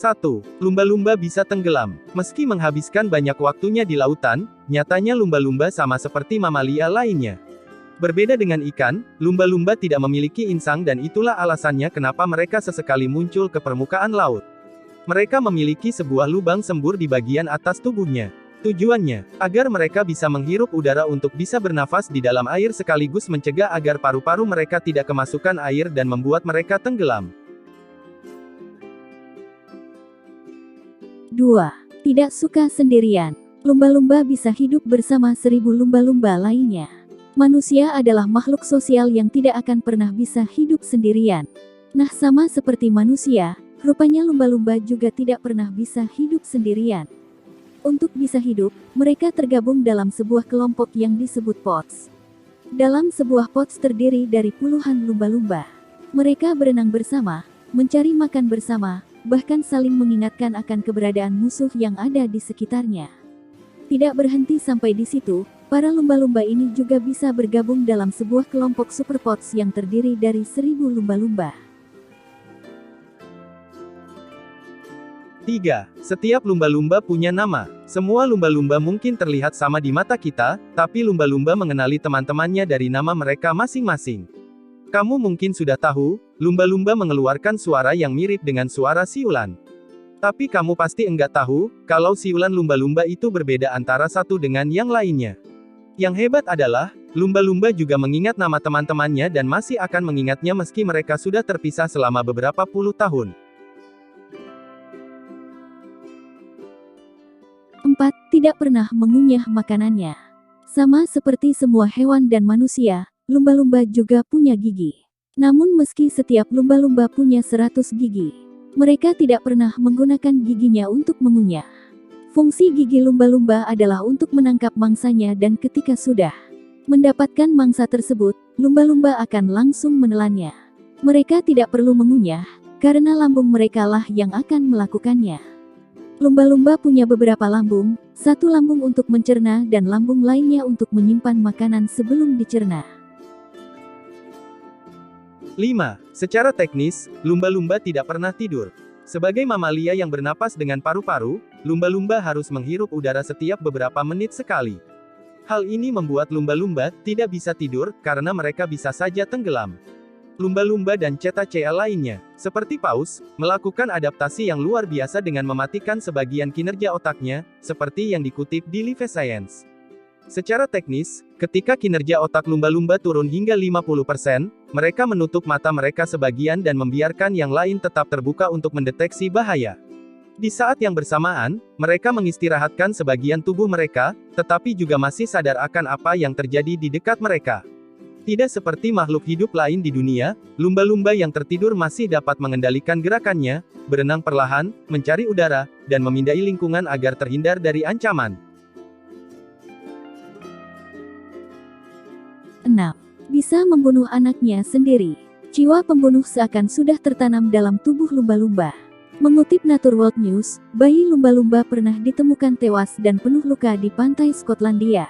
1. Lumba-lumba bisa tenggelam. Meski menghabiskan banyak waktunya di lautan, nyatanya lumba-lumba sama seperti mamalia lainnya. Berbeda dengan ikan, lumba-lumba tidak memiliki insang dan itulah alasannya kenapa mereka sesekali muncul ke permukaan laut. Mereka memiliki sebuah lubang sembur di bagian atas tubuhnya. Tujuannya, agar mereka bisa menghirup udara untuk bisa bernafas di dalam air sekaligus mencegah agar paru-paru mereka tidak kemasukan air dan membuat mereka tenggelam. 2. Tidak suka sendirian. Lumba-lumba bisa hidup bersama 1000 lumba-lumba lainnya. Manusia adalah makhluk sosial yang tidak akan pernah bisa hidup sendirian. Nah, sama seperti manusia, rupanya lumba-lumba juga tidak pernah bisa hidup sendirian. Untuk bisa hidup, mereka tergabung dalam sebuah kelompok yang disebut pods. Dalam sebuah pods terdiri dari puluhan lumba-lumba. Mereka berenang bersama, mencari makan bersama, bahkan saling mengingatkan akan keberadaan musuh yang ada di sekitarnya. Tidak berhenti sampai di situ, para lumba-lumba ini juga bisa bergabung dalam sebuah kelompok superpods yang terdiri dari 1000 lumba-lumba. 3. Setiap lumba-lumba punya nama. Semua lumba-lumba mungkin terlihat sama di mata kita, tapi lumba-lumba mengenali teman-temannya dari nama mereka masing-masing. Kamu mungkin sudah tahu, lumba-lumba mengeluarkan suara yang mirip dengan suara siulan. Tapi kamu pasti enggak tahu, kalau siulan lumba-lumba itu berbeda antara satu dengan yang lainnya. Yang hebat adalah, lumba-lumba juga mengingat nama teman-temannya dan masih akan mengingatnya meski mereka sudah terpisah selama beberapa puluh tahun. 4. Tidak pernah mengunyah makanannya. Sama seperti semua hewan dan manusia, lumba-lumba juga punya gigi. Namun meski setiap lumba-lumba punya 100 gigi, mereka tidak pernah menggunakan giginya untuk mengunyah. Fungsi gigi lumba-lumba adalah untuk menangkap mangsanya dan ketika sudah mendapatkan mangsa tersebut, lumba-lumba akan langsung menelannya. Mereka tidak perlu mengunyah, karena lambung mereka lah yang akan melakukannya. Lumba-lumba punya beberapa lambung, satu lambung untuk mencerna dan lambung lainnya untuk menyimpan makanan sebelum dicerna. 5. Secara teknis, lumba-lumba tidak pernah tidur. Sebagai mamalia yang bernapas dengan paru-paru, lumba-lumba harus menghirup udara setiap beberapa menit sekali. Hal ini membuat lumba-lumba tidak bisa tidur, karena mereka bisa saja tenggelam. Lumba-lumba dan cetacea lainnya, seperti paus, melakukan adaptasi yang luar biasa dengan mematikan sebagian kinerja otaknya, seperti yang dikutip di Live Science. Secara teknis, ketika kinerja otak lumba-lumba turun hingga 50%, mereka menutup mata mereka sebagian dan membiarkan yang lain tetap terbuka untuk mendeteksi bahaya. Di saat yang bersamaan, mereka mengistirahatkan sebagian tubuh mereka, tetapi juga masih sadar akan apa yang terjadi di dekat mereka. Tidak seperti makhluk hidup lain di dunia, lumba-lumba yang tertidur masih dapat mengendalikan gerakannya, berenang perlahan, mencari udara, dan memindai lingkungan agar terhindar dari ancaman. 6. Bisa membunuh anaknya sendiri. Jiwa pembunuh seakan sudah tertanam dalam tubuh lumba-lumba. Mengutip Nature World News, bayi lumba-lumba pernah ditemukan tewas dan penuh luka di pantai Skotlandia.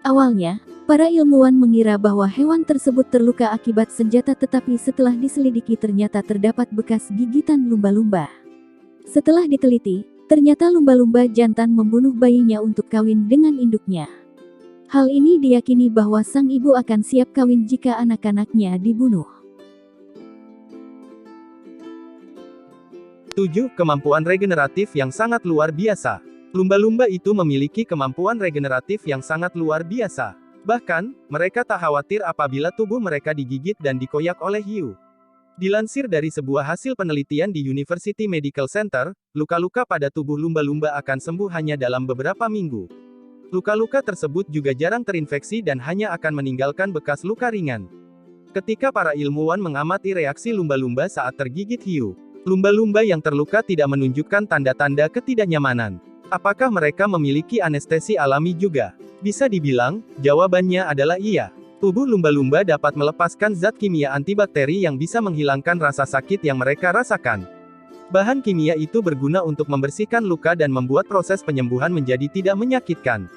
Awalnya, para ilmuwan mengira bahwa hewan tersebut terluka akibat senjata, tetapi setelah diselidiki ternyata terdapat bekas gigitan lumba-lumba. Setelah diteliti, ternyata lumba-lumba jantan membunuh bayinya untuk kawin dengan induknya. Hal ini diyakini bahwa sang ibu akan siap kawin jika anak-anaknya dibunuh. 7. Kemampuan regeneratif yang sangat luar biasa. Lumba-lumba itu memiliki kemampuan regeneratif yang sangat luar biasa. Bahkan, mereka tak khawatir apabila tubuh mereka digigit dan dikoyak oleh hiu. Dilansir dari sebuah hasil penelitian di University Medical Center, luka-luka pada tubuh lumba-lumba akan sembuh hanya dalam beberapa minggu. Luka-luka tersebut juga jarang terinfeksi dan hanya akan meninggalkan bekas luka ringan. Ketika para ilmuwan mengamati reaksi lumba-lumba saat tergigit hiu, lumba-lumba yang terluka tidak menunjukkan tanda-tanda ketidaknyamanan. Apakah mereka memiliki anestesi alami juga? Bisa dibilang, jawabannya adalah iya. Tubuh lumba-lumba dapat melepaskan zat kimia antibakteri yang bisa menghilangkan rasa sakit yang mereka rasakan. Bahan kimia itu berguna untuk membersihkan luka dan membuat proses penyembuhan menjadi tidak menyakitkan.